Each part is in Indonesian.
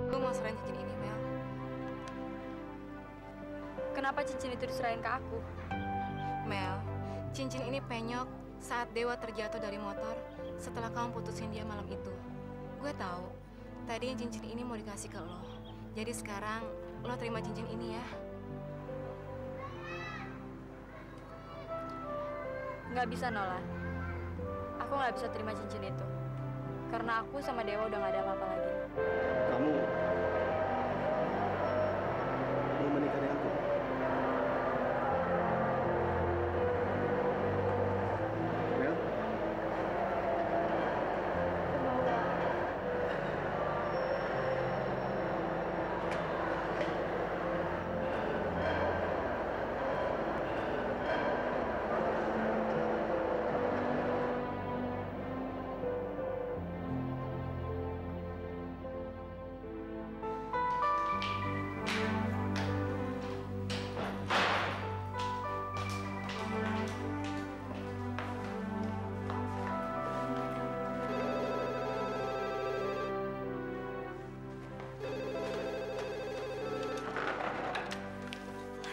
Gue mau serahin cincin ini, Mel. Kenapa cincin itu diserahin ke aku? Mel, cincin ini penyok saat Dewa terjatuh dari motor setelah kamu putusin dia malam itu. Gue tahu, tadinya cincin ini mau dikasih ke lo. Jadi sekarang lo terima cincin ini ya. Nggak bisa, Nola. Aku nggak bisa terima cincin itu. Karena aku sama Dewa udah nggak ada apa-apa lagi. Kamu mau menikah dengan aku? Mel?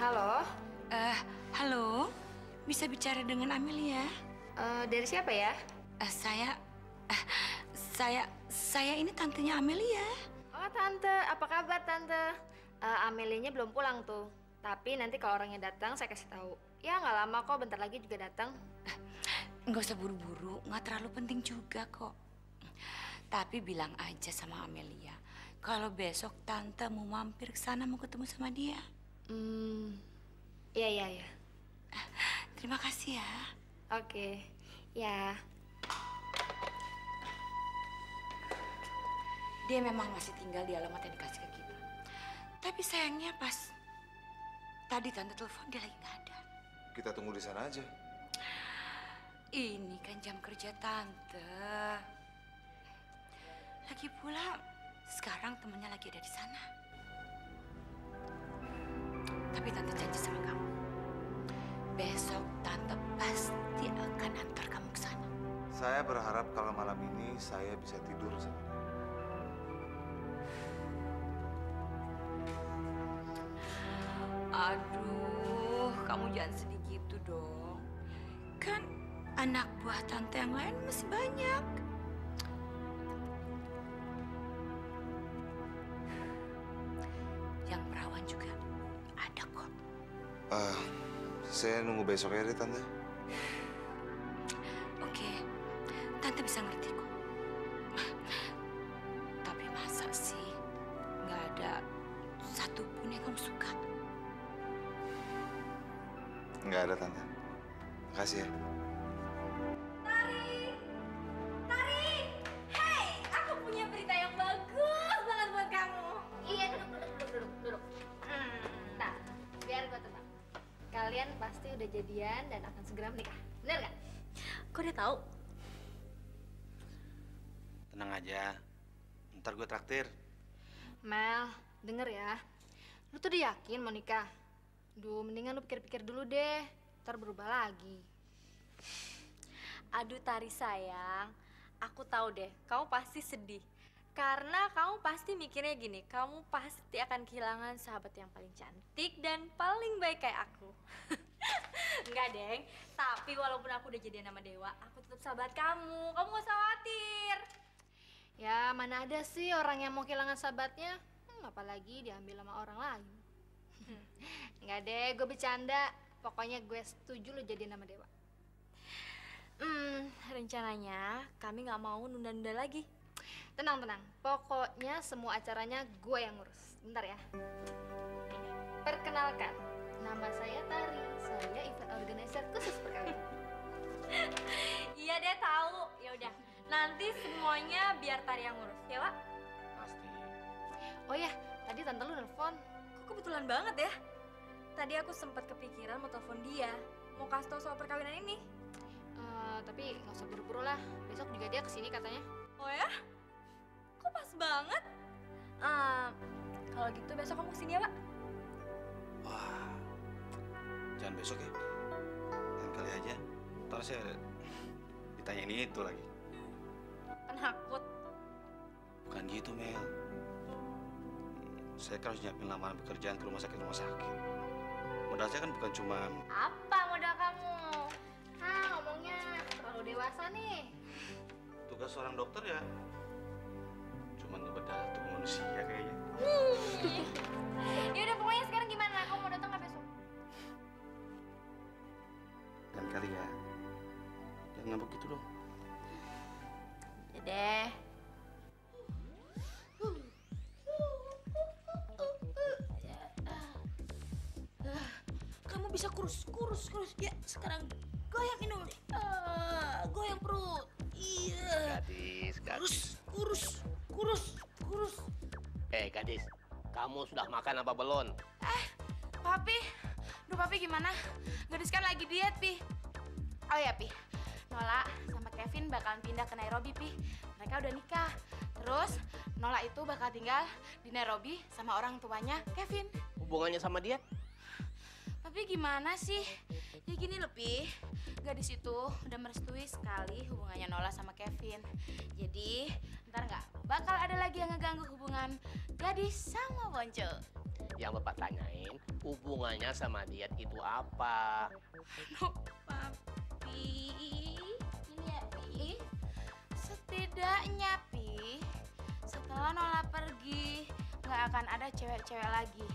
Halo, Halo, bisa bicara dengan Amelia? dari siapa ya? Saya ini tantenya Amelia. Oh, Tante. Apa kabar, Tante? Amelianya belum pulang tuh. Tapi nanti kalau orangnya datang, saya kasih tahu. Ya, nggak lama kok. Bentar lagi juga datang. Nggak usah buru-buru, nggak terlalu penting juga kok. Tapi bilang aja sama Amelia, kalau besok Tante mau mampir ke sana mau ketemu sama dia. Iya. Terima kasih ya. Oke, ya. Dia memang masih tinggal di alamat yang dikasih ke kita. Tapi sayangnya pas tadi Tante telepon dia lagi nggak ada. Kita tunggu di sana aja. Ini kan jam kerja Tante. Lagi pula sekarang temennya lagi ada di sana. Tapi Tante janji sama kamu, besok Tante pasti akan antar kamu ke sana. Saya berharap kalau malam ini saya bisa tidur sama dia. Aduh, kamu jangan sedih gitu dong. Kan anak buah Tante yang lain masih banyak. Yang perawan juga ada kok. Saya nunggu besok ya deh, Tante. Oke, Tante bisa ngerti kok. Tapi masa sih nggak ada satupun yang kamu suka? Nggak ada, Tante. Makasih ya. Tari! Hei, aku punya berita yang bagus banget buat kamu. Iya, duduk. Nah, biar gue tebak. Kalian pasti udah jadian dan akan segera menikah. Bener nggak? Kok dia tahu? Tenang aja. Ntar gue traktir. Mel, denger ya. Lu tuh udah yakin mau nikah? Duh, mendingan lu pikir-pikir dulu deh. Ntar berubah lagi. Aduh Tari sayang, aku tahu deh, kamu pasti sedih. Karena kamu pasti mikirnya gini, kamu pasti akan kehilangan sahabat yang paling cantik dan paling baik kayak aku. Enggak, Deng. Tapi walaupun aku udah jadian sama Dewa, aku tetap sahabat kamu. Kamu gak usah khawatir. Ya, mana ada sih orang yang mau kehilangan sahabatnya? Apalagi diambil sama orang lain. Enggak deh, gue bercanda. Pokoknya gue setuju lo jadian sama Dewa. Rencananya kami nggak mau nunda-nunda lagi. Tenang. Pokoknya semua acaranya gue yang ngurus. Bentar ya. Perkenalkan, Nama saya Tari. Saya event organizer khusus perkawinan. Iya deh tahu. Ya udah. Nanti semuanya biar Tari yang ngurus, ya, Wak? Pasti. Oh ya, tadi tante lu nelfon. Kok kebetulan banget ya? Tadi aku sempat kepikiran mau telepon dia, mau kasih tau soal perkawinan ini. Tapi nggak usah buru-buru lah. Besok juga dia kesini katanya. Oh ya? Kok pas banget? Kalau gitu besok kamu kesini ya, Pak? Wah, jangan besok ya. Lain kali aja. Ntar saya ditanyain itu lagi. Penakut. Bukan gitu, Mel. Saya kan harus nyiapin lamaran pekerjaan ke rumah sakit. Modal saya kan bukan cuma... Apa modal kamu? Ngomongnya terlalu dewasa nih. Tugas seorang dokter ya. Cuma ngebedah tubuh manusia kayaknya. Ya udah pokoknya sekarang gimana? Kamu mau datang nggak besok? Lain kali ya. Jangan ngambek gitu dong. Ya deh. Kamu bisa kurus. Ya, sekarang goyang hidung. Goyang perut. Iya. Gadis. Kurus. Gadis, kamu sudah makan apa belum? Papi, Papi gimana? Gadis kan lagi diet, Pi. Oh ya, Pi. Nola sama Kevin bakalan pindah ke Nairobi, Pi. Mereka udah nikah. Terus Nola itu bakal tinggal di Nairobi sama orang tuanya Kevin. Hubungannya sama dia? Papi gimana sih? Ya gini loh, Pi. Gadis itu udah merestui sekali hubungannya Nola sama Kevin. Jadi ntar nggak bakal ada lagi yang ngeganggu hubungan gadis sama Bonco. Yang Bapak tanyain, hubungannya sama diet itu apa? Aduh, Papi. Ini ya, Pi. Setidaknya, Pi, setelah Nola pergi, nggak akan ada cewek-cewek lagi.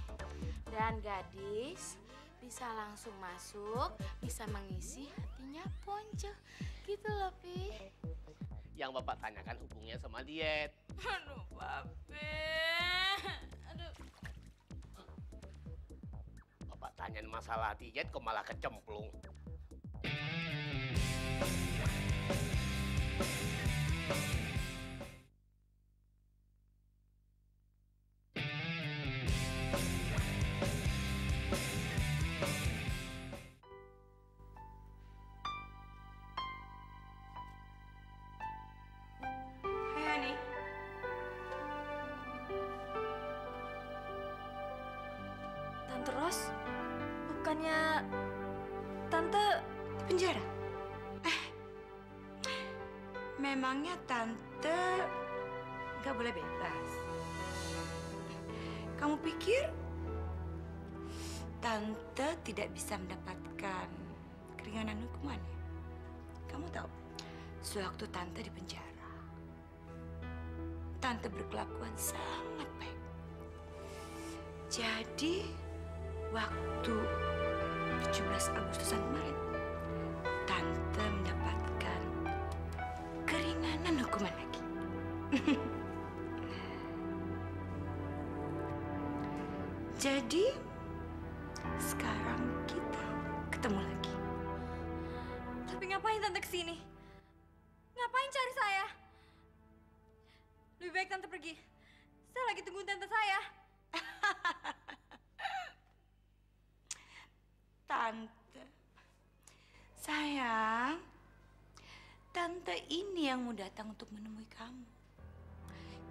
Dan gadis bisa langsung masuk, bisa mengisi hatinya Ponco. Gitu loh, Pi. Yang Bapak tanyakan hubungannya sama diet. Aduh, Papi. Aduh. Bapak tanyain masalah diet kok malah kecemplung. Hai, Hani. Tante Ros, bukannya Tante Di penjara? Memangnya Tante nggak boleh bebas? Kamu pikir Tante tidak bisa mendapatkan keringanan hukumannya? Kamu tahu, sewaktu Tante di penjara, Tante berkelakuan sangat baik. Jadi, waktu 17 Agustusan kemarin, Tante mendapatkan keringanan hukuman lagi. Jadi, sekarang kita ketemu lagi. Tapi ngapain Tante kesini? Ngapain cari saya? Lebih baik Tante pergi. Saya lagi tungguin Tante saya. Tante, sayang, Tante ini yang mau datang untuk menemui kamu.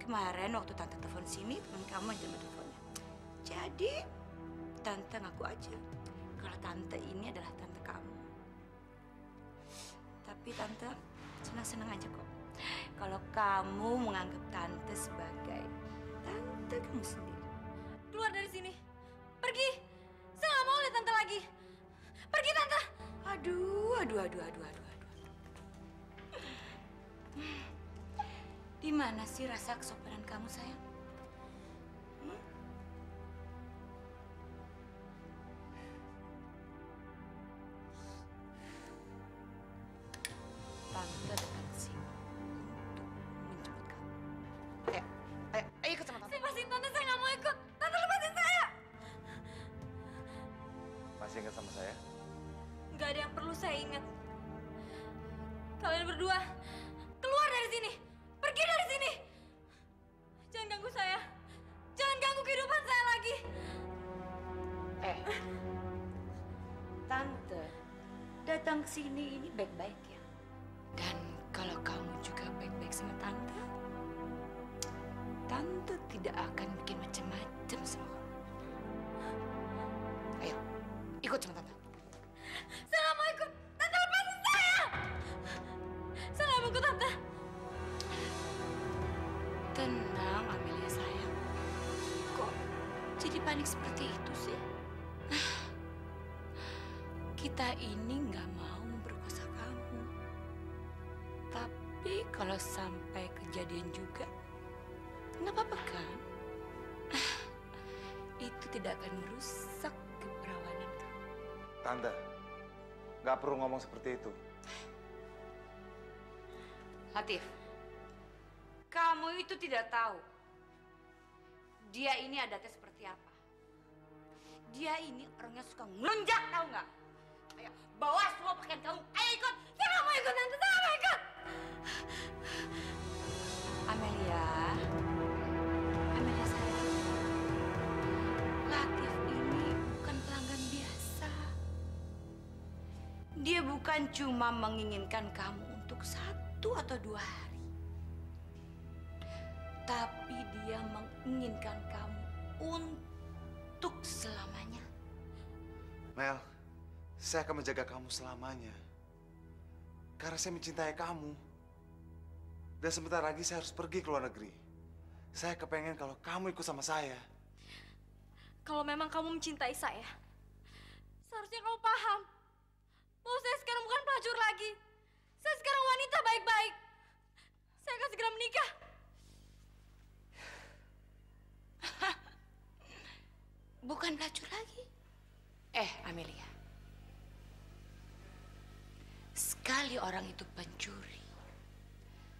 Kemarin waktu Tante telepon sini, teman kamu yang terima teleponnya. Jadi, Tante ngaku aja kalau Tante ini adalah Tante kamu. Tapi Tante senang-senang aja kok kalau kamu menganggap Tante sebagai Tante kamu sendiri. Keluar dari sini. Pergi. Saya nggak mau lihat Tante lagi. Pergi Tante. Aduh. Di mana sih rasa kesopanan kamu, sayang? Tante datang ke sini untuk menjemput kamu. Ayo ikut sama Tante. Lepasin Tante, saya nggak mau ikut. Tante lepasin saya. masih ingat sama saya? Nggak ada yang perlu saya ingat. Kalian berdua, keluar dari sini. Pergi dari sini. Jangan ganggu saya. Jangan ganggu kehidupan saya lagi. Tante datang ke sini ini baik-baik ya. Dan kalau kamu juga baik-baik sama Tante, Tante tidak akan bikin macam-macam sama kamu. Ayo, ikut sama Tante. Saya nggak mau ikut. Tante lepasin saya. Saya nggak mau ikut Tante. Tenang, Amelia sayang. Kok jadi panik seperti itu sih? Kita ini nggak mau memperkosa kamu. Tapi kalau sampai kejadian juga, nggak apa-apa kan? Itu tidak akan merusak keperawanan kamu. Tante, nggak perlu ngomong seperti itu. Latif, kamu itu tidak tahu dia ini adatnya seperti apa. Dia ini orangnya suka ngelunjak, tahu nggak? Ayo, bawa semua pakaian kamu. Ayo ikut. Saya nggak mau ikut Tante. Saya nggak mau ikut. Amelia, Amelia sayang. Latif ini bukan pelanggan biasa. Dia bukan cuma menginginkan kamu untuk 1 atau 2 hari. Tapi dia menginginkan kamu untuk selamanya. Mel, saya akan menjaga kamu selamanya. Karena saya mencintai kamu. Dan sebentar lagi saya harus pergi ke luar negeri. Saya kepengen kalau kamu ikut sama saya. Kalau memang kamu mencintai saya, seharusnya kamu paham bahwa saya sekarang bukan pelacur lagi. Saya sekarang wanita baik-baik. Saya akan segera menikah. Bukan pelacur lagi. Amelia. Sekali orang itu pencuri,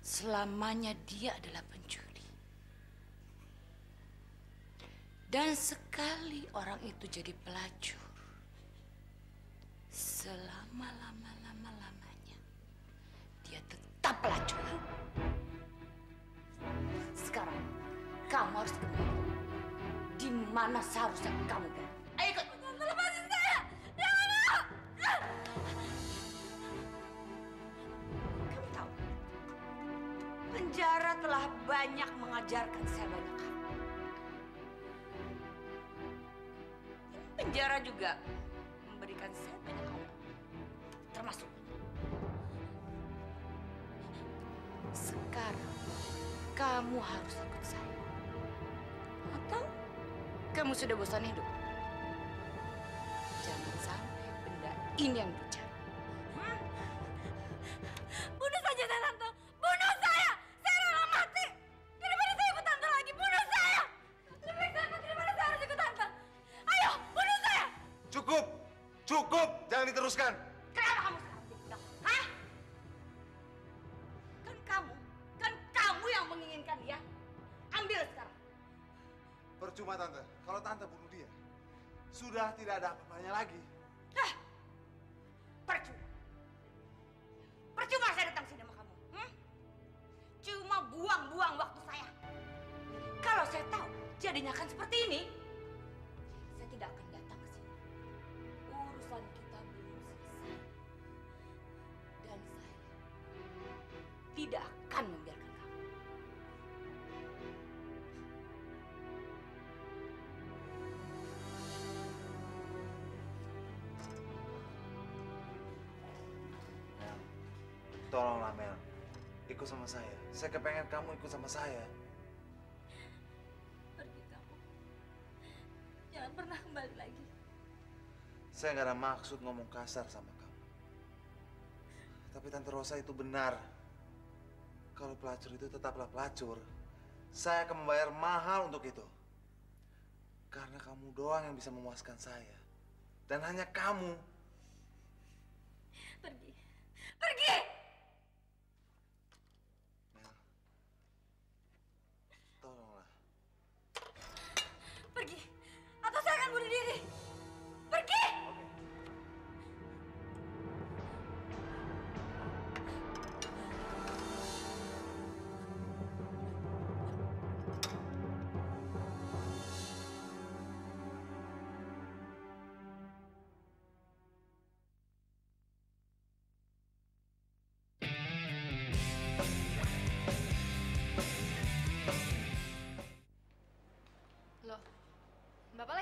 selamanya dia adalah pencuri. Dan sekali orang itu jadi pelacur, selama-lamanya dia tetap pelacur. Sekarang kamu harus kembali. Di mana seharusnya kamu berada? Ayo ikut. Lepasin saya. Jangan mau. Kamu tahu, penjara telah banyak mengajarkan saya banyak hal. Penjara juga memberikan saya banyak hal, termasuk sekarang kamu harus ikut saya. Atau kamu sudah bosan hidup? Jangan sampai benda ini yang bicara. Bunuh saja saya, Tante. Bunuh saya. Saya rela mati. Daripada saya ikut Tante lagi. Bunuh saya. Lebih baik daripada saya harus ikut Tante. Ayo, bunuh saya. Cukup! Cukup! Jangan diteruskan! Kenapa kamu sekarang tidak? Hah? Kan kamu yang menginginkan dia. Ambil sekarang. Percuma, Tante. Kalau Tante bunuh dia, sudah tidak ada apa-apanya lagi. Percuma. Percuma saya datang sini sama kamu. Cuma buang-buang waktu saya. Kalau saya tahu jadinya akan seperti ini, saya tidak akan datang ke sini. Urusan kita belum selesai. Dan saya tidak akan membiarkan kamu. Tolonglah, Mel. Ikut sama saya. Saya kepengen kamu ikut sama saya. Pergi kamu. Jangan pernah kembali lagi. Saya nggak ada maksud ngomong kasar sama kamu. Tapi Tante Rosa itu benar. Kalau pelacur itu tetaplah pelacur. Saya akan membayar mahal untuk itu. Karena kamu doang yang bisa memuaskan saya. Dan hanya kamu. Pergi. Pergi! Mel. Tolonglah. Pergi. Atau saya akan bunuh diri. Pergi! Oke.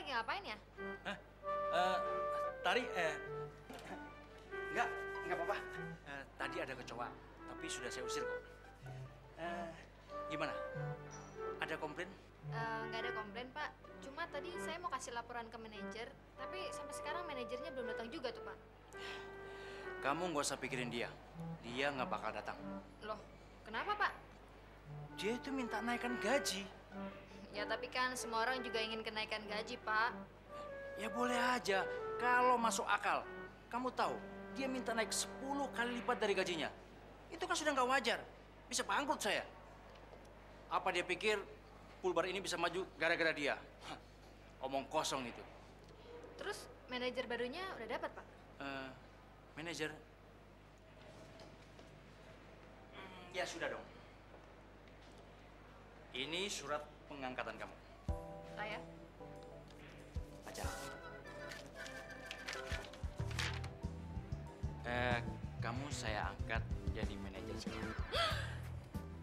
lagi ngapain ya? Hah? Tari, enggak apa-apa. Tadi ada kecoa, tapi sudah saya usir kok. Gimana? Ada komplain? Nggak ada komplain, Pak. Cuma tadi saya mau kasih laporan ke manajer, tapi sampai sekarang manajernya belum datang juga tuh, Pak. Kamu nggak usah pikirin dia. Dia nggak bakal datang. Loh, kenapa, Pak? Dia itu minta naikkan gaji. Ya, tapi kan semua orang juga ingin kenaikan gaji, Pak. Ya boleh aja, kalau masuk akal. Kamu tahu, dia minta naik 10 kali lipat dari gajinya. Itu kan sudah nggak wajar. Bisa bangkrut saya. Apa dia pikir Pulbar ini bisa maju gara-gara dia? Hah, omong kosong itu. Terus manajer barunya udah dapat, Pak? Manajer? Ya sudah dong. Ini surat pengangkatan kamu. Ya. Baca. Kamu saya angkat jadi manajer sekarang.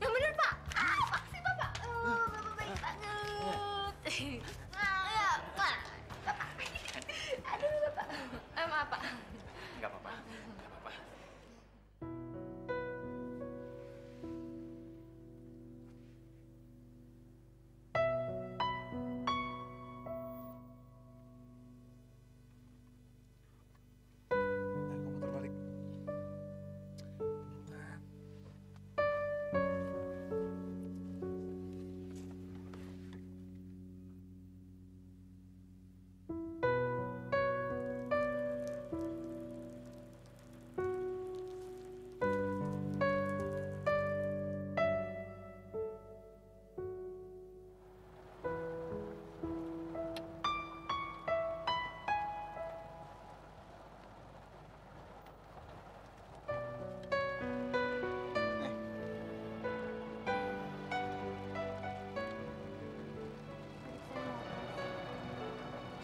Yang bener, Pak. Makasih, Bapak. Bapak baik banget. Ya, Pak. Bapak. Aduh, Bapak. Maaf, Pak. Nggak apa-apa, nggak apa-apa. Kamu terbalik.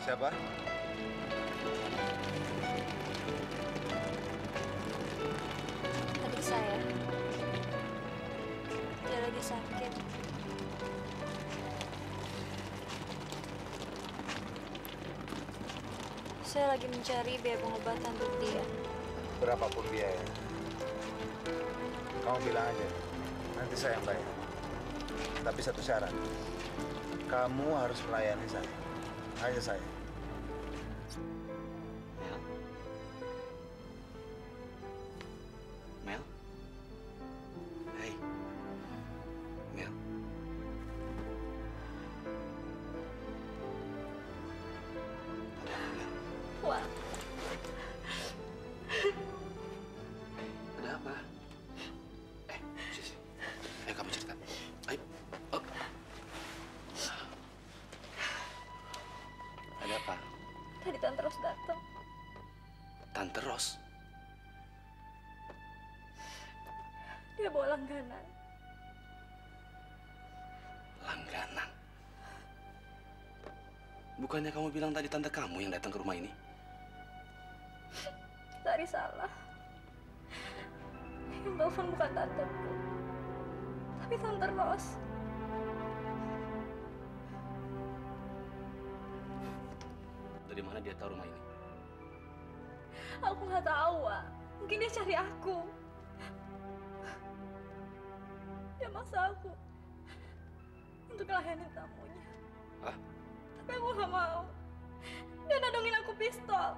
Siapa? Adik saya. Dia lagi sakit. Saya lagi mencari biaya pengobatan untuk dia. Berapapun biaya. Kamu bilang aja. Nanti saya yang bayar. Tapi satu syarat. Kamu harus melayani saya. Hanya saya. Mel? Mel? Hei. Mel? Ada apa, Mel? Wah, Ada apa? Sisi. Ayo kamu cerita. Ayo. Oh. Ada apa? tadi Tante Ros datang. Tante Ros? Dia bawa langganan. Langganan? Bukannya kamu bilang tadi tante kamu yang datang ke rumah ini? Tari salah. Yang telepon bukan tanteku, tapi Tante Ros. Dari mana dia tahu rumah ini? Aku nggak tahu, Wak. Mungkin dia cari aku. Dia maksa aku untuk ngelayanin tamunya. Hah? Tapi aku nggak mau. Dia nodongin aku pistol.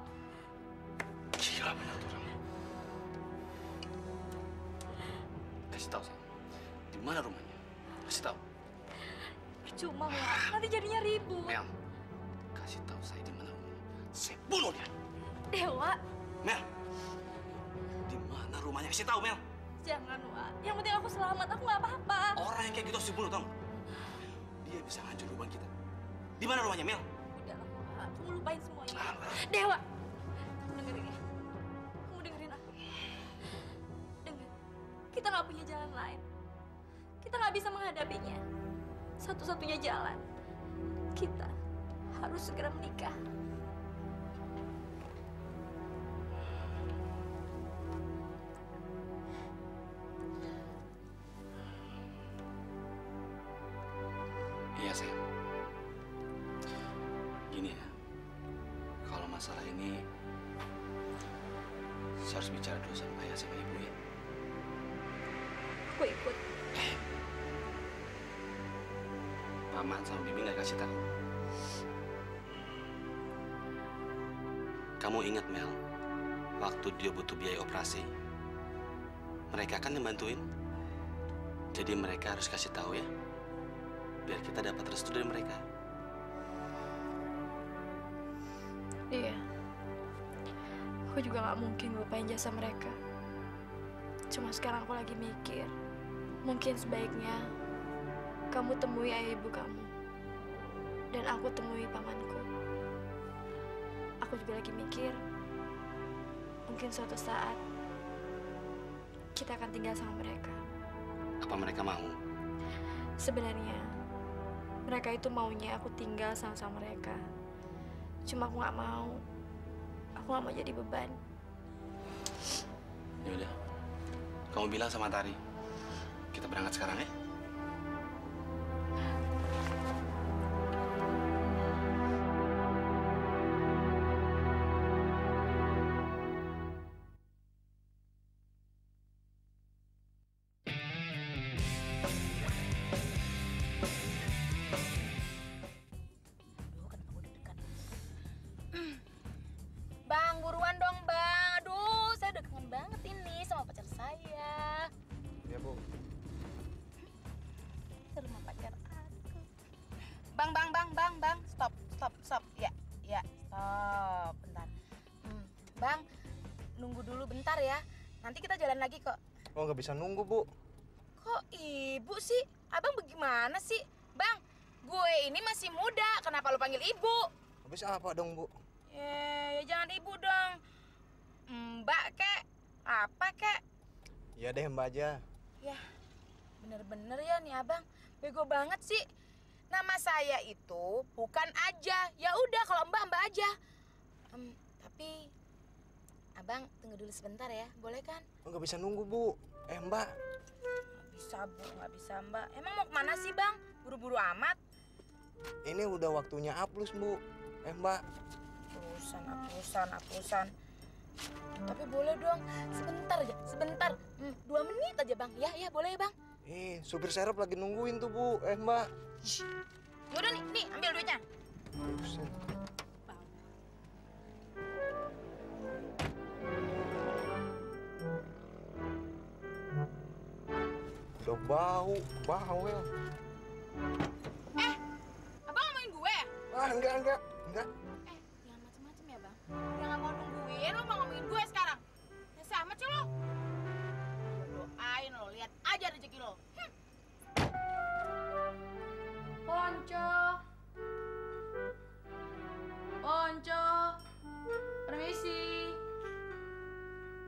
Gila benar tuh orang. Kasih tahu saya. Di mana rumahnya? Kasih tahu. Cuma, Wak. Nanti jadinya ribut. Mel, kasih tahu saya di mana rumahnya. Saya bunuh dia. Dewa, Mel, di mana rumahnya? Kasih tahu, Mel. jangan, Wak. Yang penting aku selamat. Aku nggak apa-apa. Orang yang kayak gitu harus dibunuh, tau nggak? Dia bisa hancur rumah kita. Di mana rumahnya, Mel? Udah, Wak. Kamu lupain semuanya. Ah, Dewa, kamu dengerin ya. Kamu dengerin aku. Dengar, kita nggak punya jalan lain. Kita nggak bisa menghadapinya. Satu-satunya jalan, kita harus segera menikah. Iya, sayang. Gini ya. masalah ini saya harus bicara dulu sama ayah sama ibu ya. Aku ikut. Mama sama Bibi nggak kasih tahu. Kamu ingat Mel, waktu dia butuh biaya operasi, mereka kan yang bantuin. Jadi mereka harus kasih tahu ya, biar kita dapat restu dari mereka. Iya. Aku juga nggak mungkin lupain jasa mereka. Cuma sekarang aku lagi mikir, mungkin sebaiknya kamu temui ayah ibu kamu. Dan aku temui pamanku. Aku juga lagi mikir, mungkin suatu saat kita akan tinggal sama mereka. Apa mereka mau? Sebenarnya, mereka itu maunya aku tinggal sama mereka. Cuma aku nggak mau. Aku nggak mau jadi beban. Yaudah, kamu bilang sama Tari. Kita berangkat sekarang ya? Bang, buruan dong, Bang. Aduh, saya udah kangen banget ini sama pacar saya. Ya, Bu. Rumah pacar aku. Bang. Stop. Ya, stop. Bentar. Bang, nunggu dulu bentar ya. Nanti kita jalan lagi kok. Oh, nggak bisa nunggu, Bu. Kok ibu sih? Abang bagaimana sih? Bang, gue ini masih muda. Kenapa lu panggil ibu? Habis apa dong, Bu? Ya jangan ibu dong. Mbak kek, apa kek? Ya deh, Mbak aja. Ya, bener-bener ya nih abang. Bego banget sih. Nama saya itu bukan Aja. Ya udah kalau mbak aja. Tapi abang tunggu dulu sebentar ya, boleh kan? Oh, nggak bisa nunggu, Bu. Mbak. Nggak bisa bu, nggak bisa mbak. Emang mau kemana sih bang? Buru-buru amat. Ini udah waktunya hapus, Bu. Mbak. Hapusan. Tapi boleh dong, sebentar. 2 menit aja bang. Ya boleh bang. Supir serep lagi nungguin tuh, Bu. Mbak. Yaudah nih ambil duitnya. Buset. Udah bau ya. Abang ngomongin gue ya? Enggak. Jangan macem-macem ya bang. Dia nggak mau nungguin, lo mau ngomongin gue sekarang. Ya sama sih lo. Doain lo, lihat aja rezeki lo.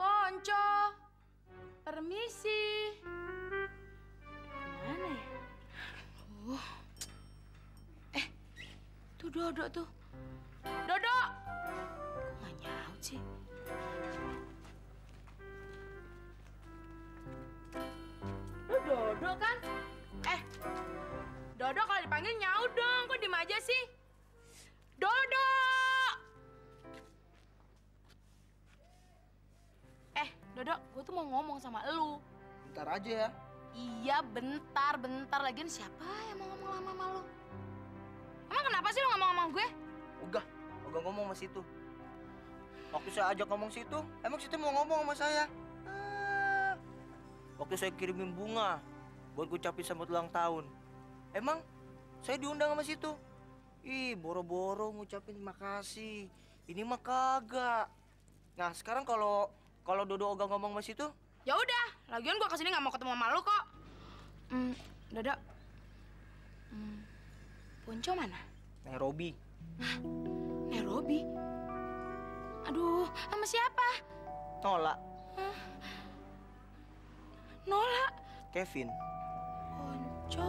Ponco, permisi. Mana ya? Tuh Dodo tuh. Dodo! Kok nggak nyaut sih? Lu Dodo kan? Dodo kalau dipanggil nyaut dong. Kok diem aja sih? Dodo! Dodo, gue tuh mau ngomong sama elu. Bentar aja ya. Iya, bentar. Lagian siapa yang mau ngomong lama sama lu? Emang kenapa sih lu ngomong sama gue? Ogah ngomong sama situ. Waktu saya ajak ngomong situ, emang situ mau ngomong sama saya. Waktu saya kirimin bunga buat ngucapin selamat ulang tahun, emang saya diundang sama situ. Boro-boro ngucapin terima kasih. Ini mah kagak. Nah, sekarang kalau Dodo Ogah ngomong sama situ, Ya udah, lagian gue kesini nggak mau ketemu sama lu kok. Dodo. Ponco mana? Nairobi. Nairobi? Aduh, sama siapa? Nola. Nola? Kevin. Ponco,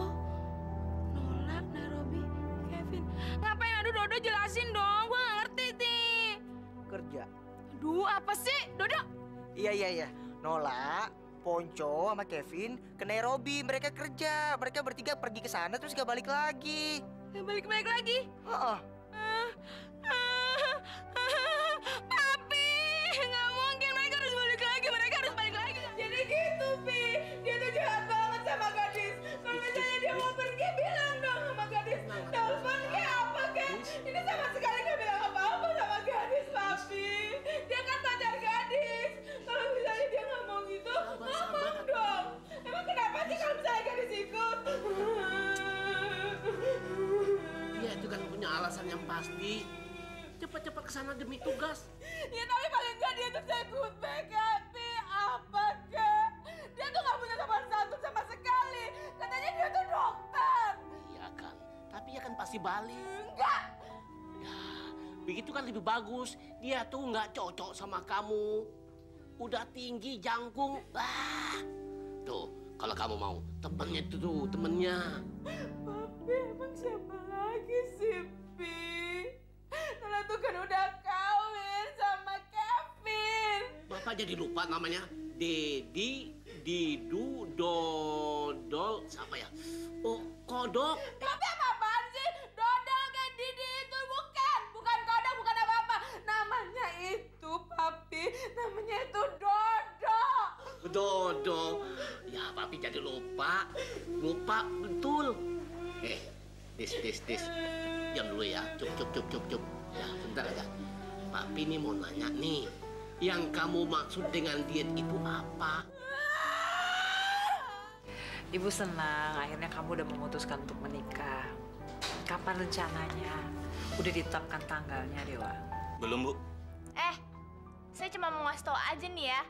Nola, Nairobi, Kevin. Ngapain? Aduh, Dodo jelasin dong. Gue nggak ngerti nih. Kerja. Aduh, apa sih? Dodo? Iya. Nola, Ponco, sama Kevin ke Nairobi. Mereka kerja. Mereka bertiga pergi ke sana terus gak balik lagi. Balik lagi? Heeh. pasti. Cepat-cepat ke sana demi tugas. Ya tapi paling nggak dia tuh jago kan, Pi. Apa kek? Dia tuh nggak punya sopan santun sama sekali. Katanya dia tuh dokter. Iya kan, tapi ya kan pasti balik. Enggak. Ya, begitu kan lebih bagus. Dia tuh nggak cocok sama kamu. Udah tinggi, jangkung. Tuh, kalau kamu mau, temennya itu tuh, temennya. Papi, emang siapa lagi sih, Pi? Nona tuh kan udah kawin sama Kevin. Bapak jadi lupa namanya. Dedi, Didu, Dodol, siapa ya? Oh, Kodok. Tapi apa-apaan sih? Dodol kayak Didi itu bukan kodok, bukan apa-apa. Namanya itu, Papi, namanya itu Dodo. Dodo. Ya, papi jadi lupa. Lupa, betul. Dis. Diam dulu ya. Cup. Ya, sebentar aja. Papi nih mau nanya nih. Yang kamu maksud dengan diet itu apa? Ibu senang akhirnya kamu udah memutuskan untuk menikah. Kapan rencananya? Udah ditetapkan tanggalnya, Dewa? Belum, Bu. Saya cuma mau ngasih tau aja nih ya.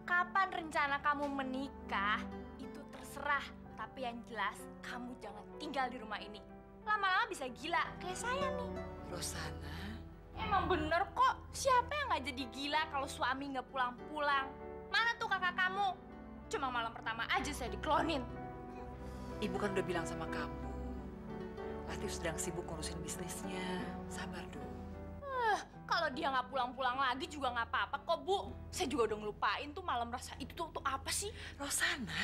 Kapan rencana kamu menikah, itu terserah. Tapi yang jelas, kamu jangan tinggal di rumah ini. Lama-lama bisa gila, kayak saya nih. Rosana? Emang bener kok, siapa yang nggak jadi gila kalau suami nggak pulang-pulang? Mana tuh kakak kamu? Cuma malam pertama aja saya diklonin. Ibu kan udah bilang sama kamu. Latif sedang sibuk ngurusin bisnisnya. Sabar dulu. Kalau dia nggak pulang-pulang lagi juga nggak apa-apa kok, Bu. Saya juga udah ngelupain tuh malam rasa itu tuh apa sih? Rosana?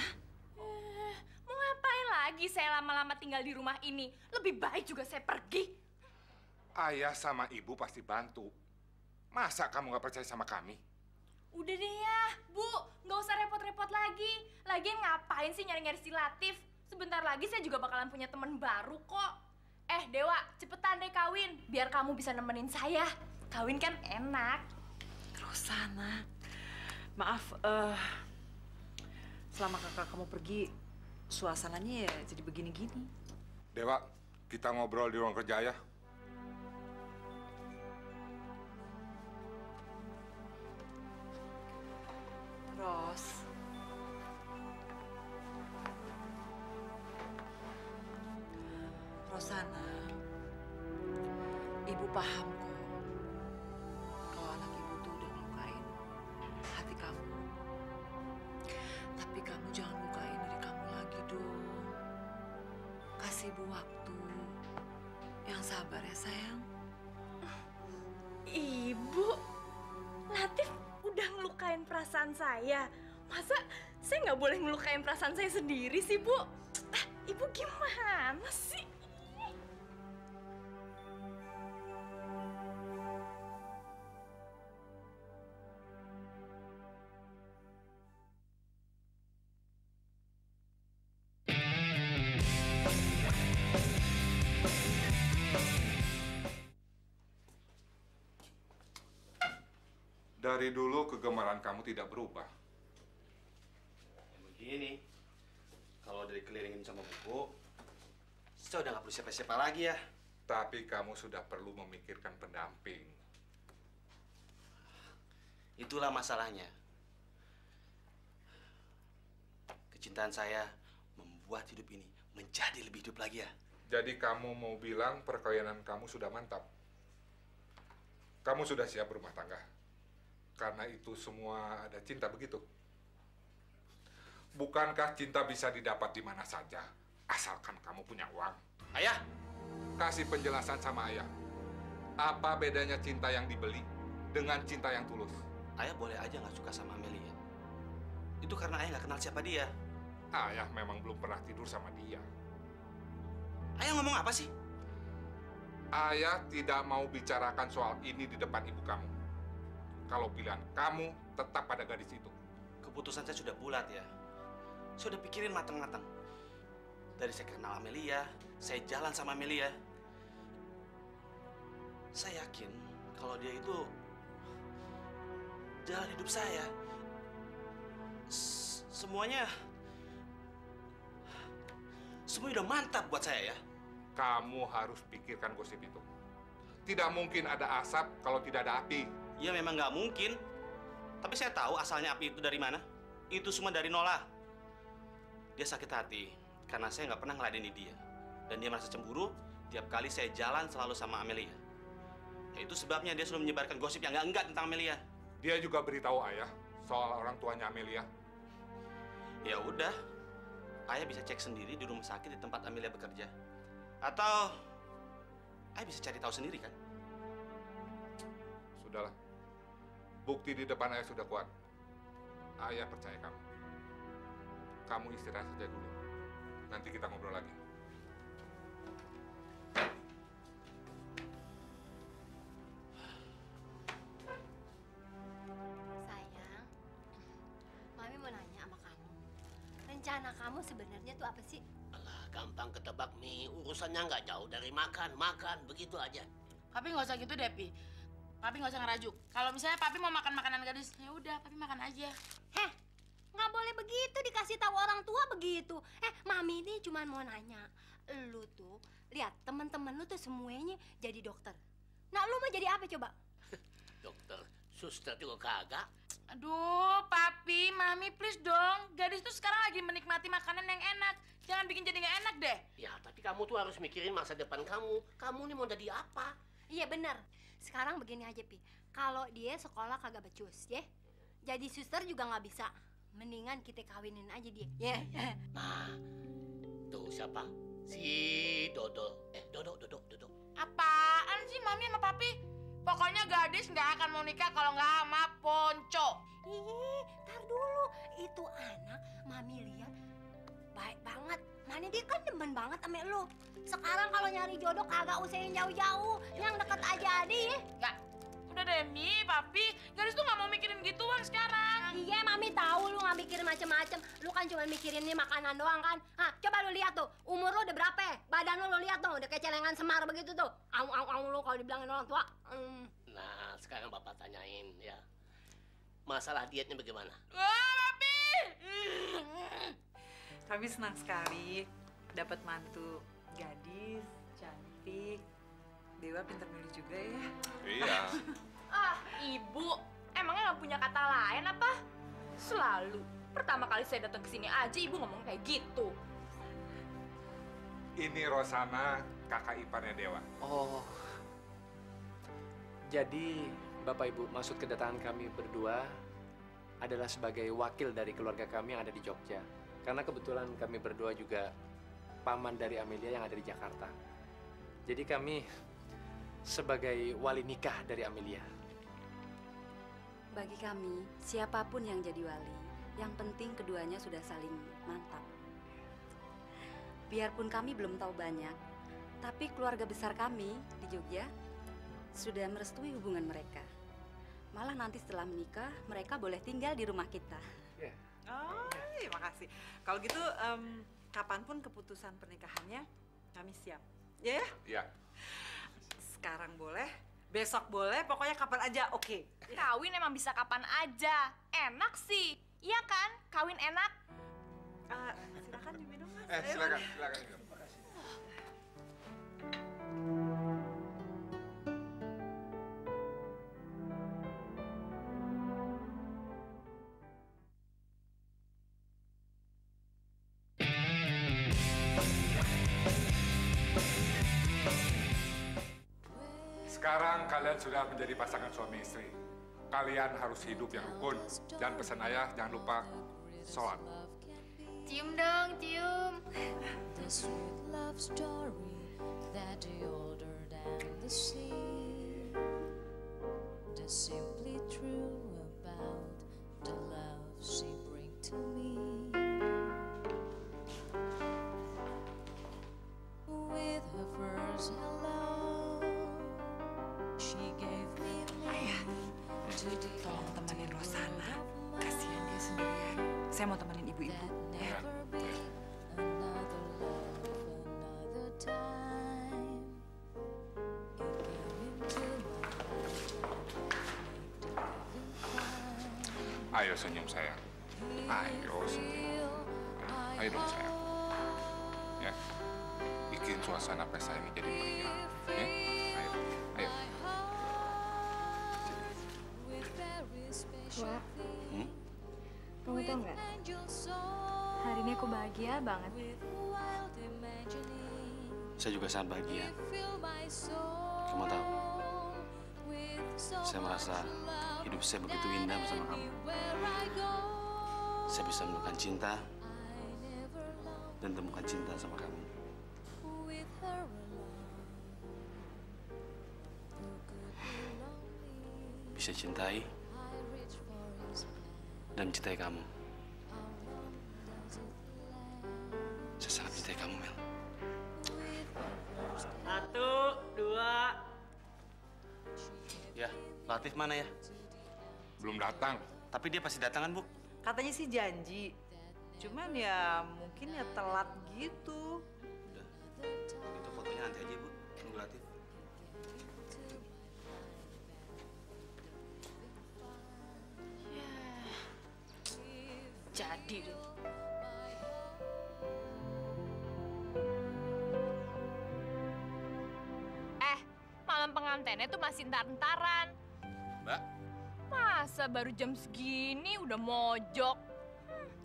Mau ngapain lagi saya lama-lama tinggal di rumah ini? Lebih baik juga saya pergi. Ayah sama ibu pasti bantu. Masa kamu nggak percaya sama kami? Udah deh ya, Bu. Nggak usah repot-repot lagi. Lagian ngapain sih nyari-nyari si Latif? Sebentar lagi saya juga bakalan punya teman baru kok. Dewa, cepetan deh kawin. Biar kamu bisa nemenin saya. Kawin kan enak. Rosana, maaf, selama kakak kamu pergi, suasananya ya jadi begini-gini. Dewa, kita ngobrol di ruang kerja ya. Ros. Rosana, ibu paham kok kalau anak ibu tuh udah melukain hati kamu. Tapi kamu jangan lukain diri kamu lagi dong. Kasih ibu waktu yang sabar ya sayang. Ibu, Latif udah ngelukain perasaan saya. Masa saya nggak boleh ngelukain perasaan saya sendiri sih, Bu? Ibu gimana sih? Dari dulu kegemaran kamu tidak berubah. Begini, kalau dari kelilingin sama buku, saya udah nggak perlu siapa-siapa lagi ya. Tapi kamu sudah perlu memikirkan pendamping. Itulah masalahnya. Kecintaan saya membuat hidup ini menjadi lebih hidup lagi ya. Jadi kamu mau bilang perkawinan kamu sudah mantap? Kamu sudah siap berumah tangga? Karena itu semua ada cinta begitu. Bukankah cinta bisa didapat di mana saja, asalkan kamu punya uang? Ayah! Kasih penjelasan sama ayah. Apa bedanya cinta yang dibeli dengan cinta yang tulus? Ayah boleh aja nggak suka sama Amelia. Itu karena ayah nggak kenal siapa dia. Ayah memang belum pernah tidur sama dia. Ayah ngomong apa sih? Ayah tidak mau bicarakan soal ini di depan ibu kamu. Kalau pilihan kamu tetap pada gadis itu. Keputusan saya sudah bulat ya. Saya udah pikirin matang-matang. Dari saya kenal Amelia, saya jalan sama Amelia. Saya yakin kalau dia itu jalan hidup saya. Semuanya udah mantap buat saya ya. Kamu harus pikirkan gosip itu. Tidak mungkin ada asap kalau tidak ada api. Ya memang nggak mungkin. Tapi saya tahu asalnya api itu dari mana. Itu semua dari Nola. Dia sakit hati karena saya nggak pernah ngeladeni dia. Dan dia merasa cemburu tiap kali saya jalan selalu sama Amelia. Ya, itu sebabnya dia selalu menyebarkan gosip yang enggak tentang Amelia. Dia juga beritahu ayah soal orang tuanya Amelia. Ya udah, ayah bisa cek sendiri di rumah sakit di tempat Amelia bekerja. Atau ayah bisa cari tahu sendiri kan? Sudahlah. Bukti di depan ayah sudah kuat. Ayah percaya kamu. Kamu istirahat saja dulu. Nanti kita ngobrol lagi. Sayang, Mami mau nanya sama kamu. Rencana kamu sebenarnya tuh apa sih? Alah, gampang ketebak nih. Urusannya nggak jauh dari makan, begitu aja. Papi nggak usah gitu deh, Pi. Papi nggak usah ngerajuk. Kalau misalnya Papi mau makan makanan gadis, ya udah, Papi makan aja. Heh, nggak boleh begitu dikasih tahu orang tua begitu. Mami ini cuma mau nanya. Lu tuh, lihat teman-teman lu tuh semuanya jadi dokter. Nah, lu mau jadi apa coba? Dokter, suster juga kagak. Aduh, Papi, Mami, please dong. Gadis tuh sekarang lagi menikmati makanan yang enak. Jangan bikin jadi nggak enak deh. Ya, tapi kamu tuh harus mikirin masa depan kamu. Kamu nih mau jadi apa? Iya benar. Sekarang begini aja, Pi. Kalau dia sekolah kagak becus, ya. Jadi suster juga nggak bisa. Mendingan kita kawinin aja dia, ya. Nah, tuh siapa? Si Dodo. Dodo. Apaan sih Mami sama Papi? Pokoknya gadis nggak akan mau nikah kalau nggak sama Ponco. Ih, tar dulu. Itu anak Mami lihat baik banget. Mana dia kan demen banget sama lu. Sekarang kalau nyari jodoh kagak usah yang jauh-jauh. Yang deket aja deh. Nggak. Udah deh, Mi, Papi. Gadis tuh nggak mau mikirin gituan sekarang. Iya, Mami tahu lu nggak mikirin macem-macem. Lu kan cuma mikirin nih makanan doang kan. Hah, coba lu lihat tuh. Umur lu udah berapa? Badan lu lihat tuh. Udah kayak celengan semar begitu tuh. Au lu kalau dibilangin orang tua. Nah, sekarang Bapak tanyain ya. Masalah dietnya bagaimana? Wah, Papi! Kami senang sekali dapat mantu gadis, cantik. Dewa pintar milih juga ya. Iya. Ibu, emangnya nggak punya kata lain apa? Selalu. Pertama kali saya datang ke sini aja, ibu ngomong kayak gitu. Ini Rosana, kakak iparnya Dewa. Oh. Jadi, Bapak Ibu, maksud kedatangan kami berdua adalah sebagai wakil dari keluarga kami yang ada di Jogja. Karena kebetulan kami berdua juga paman dari Amelia yang ada di Jakarta. Jadi kami sebagai wali nikah dari Amelia. Bagi kami, siapapun yang jadi wali, yang penting keduanya sudah saling mantap. Biarpun kami belum tahu banyak, tapi keluarga besar kami di Jogja sudah merestui hubungan mereka. Malah nanti setelah menikah, mereka boleh tinggal di rumah kita. Oh, iya, makasih. Kalau gitu, kapanpun keputusan pernikahannya, kami siap. Ya? Iya. Sekarang boleh, besok boleh, pokoknya kapan aja oke. Kawin emang bisa kapan aja. Enak sih. Iya kan? Kawin enak. Silakan diminum, Mas. Silakan. Sekarang kalian sudah menjadi pasangan suami istri. Kalian harus hidup yang rukun. Dan pesan ayah, jangan lupa sholat. Cium dong, cium. The sweet love story that older than the sea. The simply true about the love she bring to me. With her first hello, she gave me meaning to the Tolong temenin Rosana. Kasihan dia sendirian. Saya mau temenin ibu-ibu. Ya. Ayo senyum sayang. Ayo senyum. Ayo dong sayang. Ya. Bikin suasana pesta ini jadi meriah. Ya. Ayo. Wak, Hmm? kamu tau nggak? Hari ini aku bahagia banget. Saya juga sangat bahagia. Kamu tahu, saya merasa hidup saya begitu indah bersama kamu. Saya bisa menemukan cinta dan temukan cinta sama kamu. Bisa cintai dan mencintai kamu. Saya sangat mencintai kamu, Mel. 1, 2. Ya, Latif mana ya? Belum datang. Tapi dia pasti datang kan, Bu? Katanya sih janji. Cuman ya mungkin ya telat gitu. Itu fotonya nanti aja, Bu. Tunggu Latif. Jadi deh. Malam pengantinnya tuh masih entar-entaran. Mbak, Masa baru jam segini udah mojok?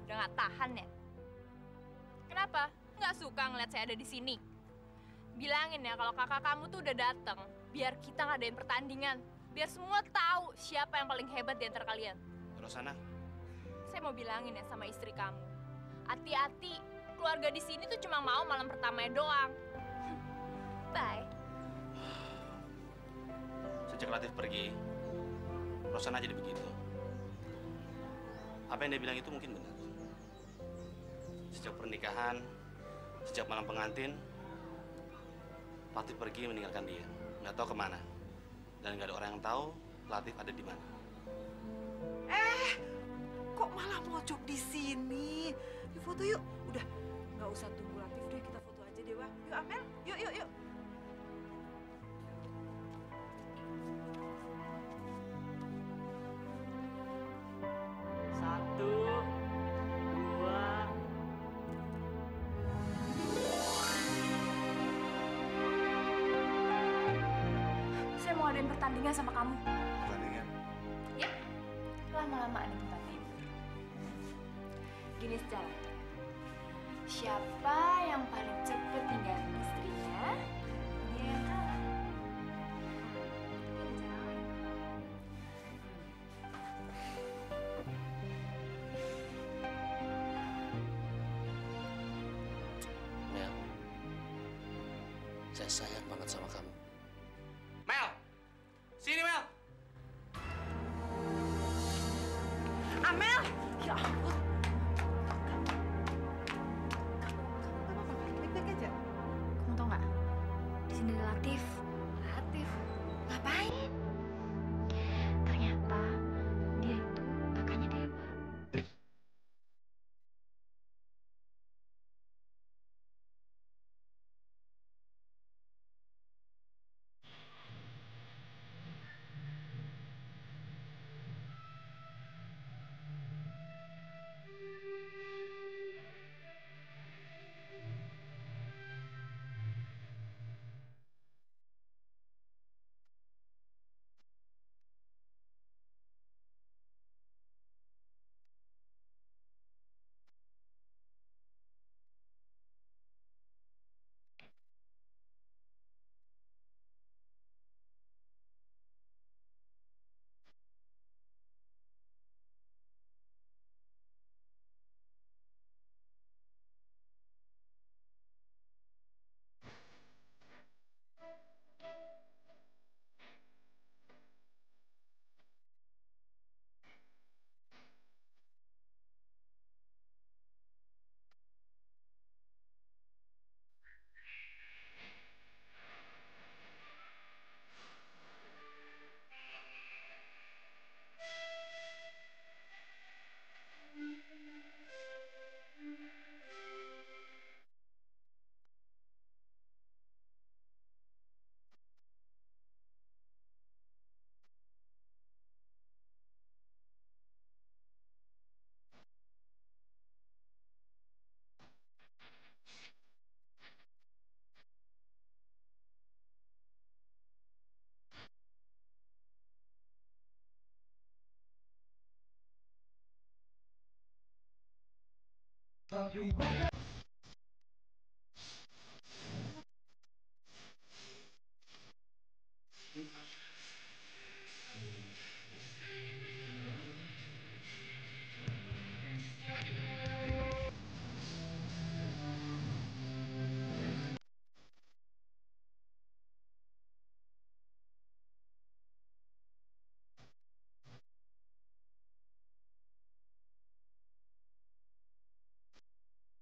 Udah nggak tahan ya? Kenapa? Nggak suka ngeliat saya ada di sini? Bilangin ya kalau kakak kamu tuh udah datang, biar kita ngadain pertandingan. Biar semua tahu siapa yang paling hebat di antara kalian. Rosana. Saya mau bilangin ya sama istri kamu. Hati-hati, keluarga di sini tuh cuma mau malam pertamanya doang. Bye. Sejak Latif pergi, Rosana jadi begitu. Apa yang dia bilang itu mungkin benar. Sejak pernikahan, sejak malam pengantin, Latif pergi meninggalkan dia. Nggak tahu kemana. Dan nggak ada orang yang tahu Latif ada di mana. Kok malah mojok di sini? Yuk foto yuk. Udah, nggak usah tunggu Latif deh, kita foto aja deh, Wak. Yuk Amel, yuk yuk yuk. Saya mau adain pertandingan sama kamu. Pertandingan? Ya, lama-lamaan itu tapi. Gini secara. Siapa yang paling cepet ninggalin istrinya, dia yang kalah. Mel, saya sayang banget sama kamu. Mel! Sini, Mel! Amel! Ya ampun. Baik-baik aja. Kamu tau nggak? Di sini ada Latif. Latif? Ngapain? Ternyata dia itu kakaknya Dewa. love you.